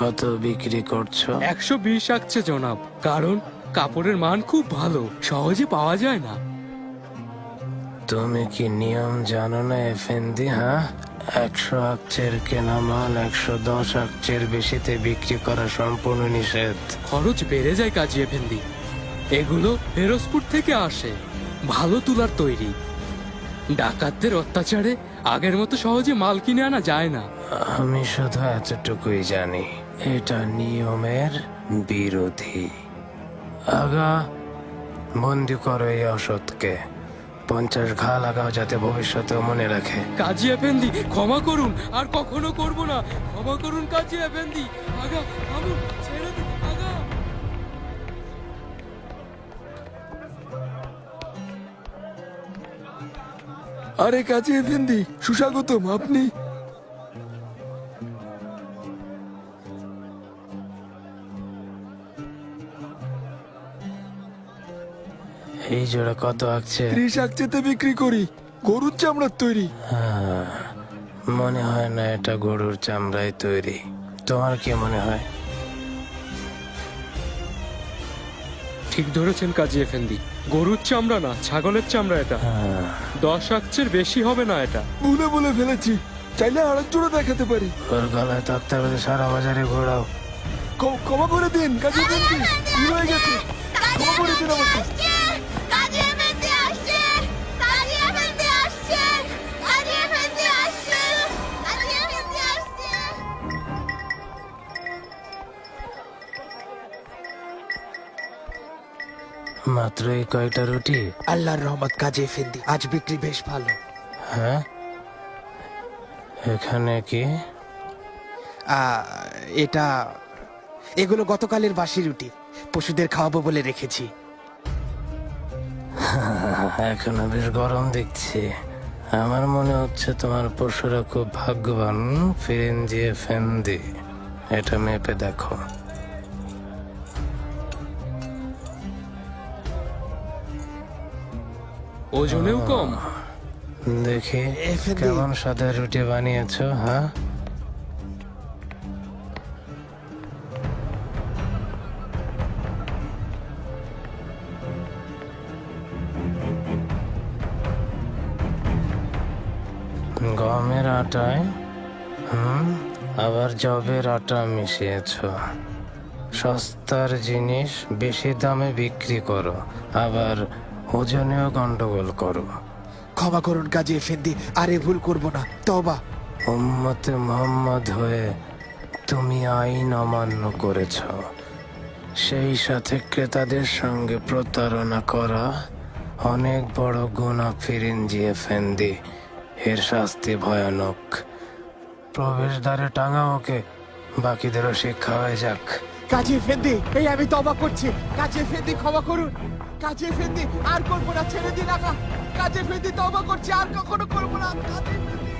কত বিক্রি করছো? 120 আসছে জনাব, কারণ কাপড়ের মান খুব ভালো, সহজে পাওয়া যায় না। তুমি কি নিয়ম জানো না এফেন্দি? হ্যাঁ, 100 আকচের কেনা মাল 110 আকচের বেশিতে বিক্রি করা সম্পূর্ণ নিষেধ। খরচ বেড়ে যায় কাজী এফেন্দি। এগুলো ফেরোজপুর থেকে আসে, ভালো তুলার তৈরি। ডাকাতদের অত্যাচারে আগের মতো সহজে মাল কিনে আনা যায় না। আমি শুধু এতটুকুই জানি, এটা নিয়মের বিরোধী। আগা, বন্দি করো এই অসৎকে। 50 ঘা লাগাও যাতে ভবিষ্যতে মনে রাখে। কাজী এফেন্দি, ক্ষমা করুন, আর কখনো করব না। ক্ষমা করুন কাজী এফেন্দি। আগা, থামুন, ছেড়ে দিন আগা। আরে কাজী এফেন্দি, সুস্বাগতম। আপনি? এই জোড়া কত আকছে? 30 আকচেতে বিক্রি করি, গরুর চামড়ার তৈরি। মনে হয় না এটা গরুর চামড়ায় তৈরি। তোমার কি মনে হয়? ঠিক ধরেছেন কাজী এফেন্দি, গরুর চামড়া না, ছাগলের চামড়া এটা। 10 আকচের বেশি হবে না এটা। ভুলে বলে ফেলেছি, চাইলে আরেক জোড়া দেখাতে পারি। ওর গলায় তক্তা বেঁধে সারা বাজারে ঘোরাও। ক্ষমা করে দিন কাজী এফেন্দি, ভুল হয়ে গেছে। ক্ষমা করে দিন আমাকে। মাত্র এই কয়টা রুটি? আল্লাহর রহমত কাজী এফেন্দি, আজ বিক্রি বেশ ভালো। হ্যাঁ, এখানে কি? এগুলো গতকালের বাসি রুটি, পশুদের খাওয়াবো বলে রেখেছি। এখনো বেশ গরম দেখছি। আমার মনে হচ্ছে তোমার পশুরা খুব ভাগ্যবান। ফিরেনজি এফেন্দি, এটা মেপে দেখো। ওজনেও কম। দেখি এফেন্দি। কেমন সাদা রুটি বানিয়েছো। হ্যাঁ, গমের আটায় আবার জবের আটা মিশিয়েছ। সস্তার জিনিস বেশি দামে বিক্রি করো, আবার ওজনেও গন্ডগোল করো। ক্ষমা করুন কাজী এফেন্দি, আর এ ভুল করব না, তওবা। উম্মতে মুহাম্মদ হয়ে তুমি আইন অমান্য করেছ, সেই সাথে ক্রেতাদের সঙ্গে প্রতারণা করা অনেক বড় গুনাহ ফিরিনজি এফেন্দি। এর শাস্তি ভয়ানক। প্রবেশদ্বারে টাঙা ওকে, বাকিদেরও শিক্ষা হয়ে যাক। কাজী এফেন্দি, এই আমি তওবা করছি। কাজী এফেন্দি, ক্ষমা করুন। কাজী এফেন্দি, আর করব না, ছেড়ে দিন আগা। কাজী এফেন্দি, তওবা করছি, আর কখনো করব না। কাজী এফেন্দি।